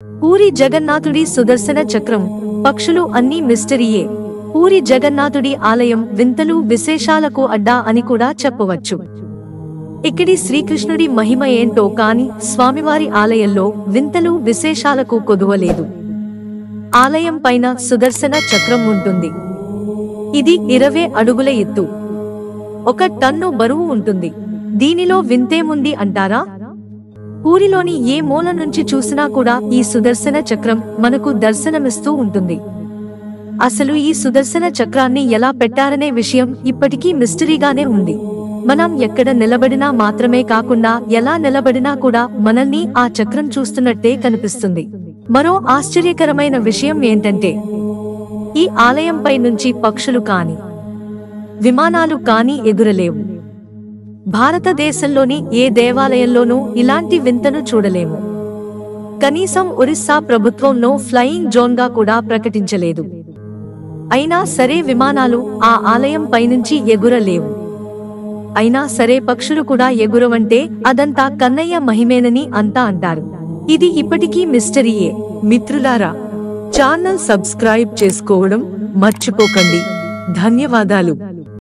పూరి జగన్నాథుడి సుదర్శన చక్రం, పక్షులు అన్నీ మిస్టరీయే. పూరి జగన్నాథుడి ఆలయం వింతలు విశేషాలకు అడ్డా అని కూడా చెప్పవచ్చు. ఇక్కడి శ్రీకృష్ణుడి మహిమ ఏంటో కాని స్వామివారి ఆలయంలో వింతలు విశేషాలకు కొదువలేదు. ఆలయం పైన సుదర్శన చక్రం ఉంటుంది. ఇది 20 అడుగుల ఎత్తు, 1 టన్ను బరువు ఉంటుంది. దీనిలో వింతేముంది అంటారా? పూరిలోని ఏ మూల నుంచి చూసినా కూడా ఈ సుదర్శన చక్రం మనకు దర్శనమిస్తూ ఉంటుంది. అసలు ఈ సుదర్శన చక్రాన్ని ఎలా పెట్టారనే విషయం ఇప్పటికీ మిస్టరీగానే ఉంది. మనం ఎక్కడ నిలబడినా మాత్రమే కాకుండా ఎలా నిలబడినా కూడా మనల్ని ఆ చక్రం చూస్తున్నట్టే కనిపిస్తుంది. మరో ఆశ్చర్యకరమైన విషయం ఏంటంటే ఈ ఆలయంపై నుంచి పక్షులు కాని విమానాలు కాని ఎగురలేవు. భారతదేశంలోని ఏ దేవాలయంలోనూ ఇలాంటి వింతను చూడలేము. కనీసం ఒరిస్సా ప్రభుత్వంలో ఫ్లయింగ్ జోన్గా కూడా ప్రకటించలేదు. అయినా సరే విమానాలు ఆ ఆలయం పైనుంచి ఎగురలేవు. అయినా సరే పక్షులు కూడా ఎగురవంటే అదంతా కన్నయ్య మహిమేనని అంతా అంటారు. ఇది ఇప్పటికీ మిస్టరీయే. మిత్రులారా, ఛానల్ సబ్స్క్రైబ్ చేసుకోవడం మర్చిపోకండి. ధన్యవాదాలు.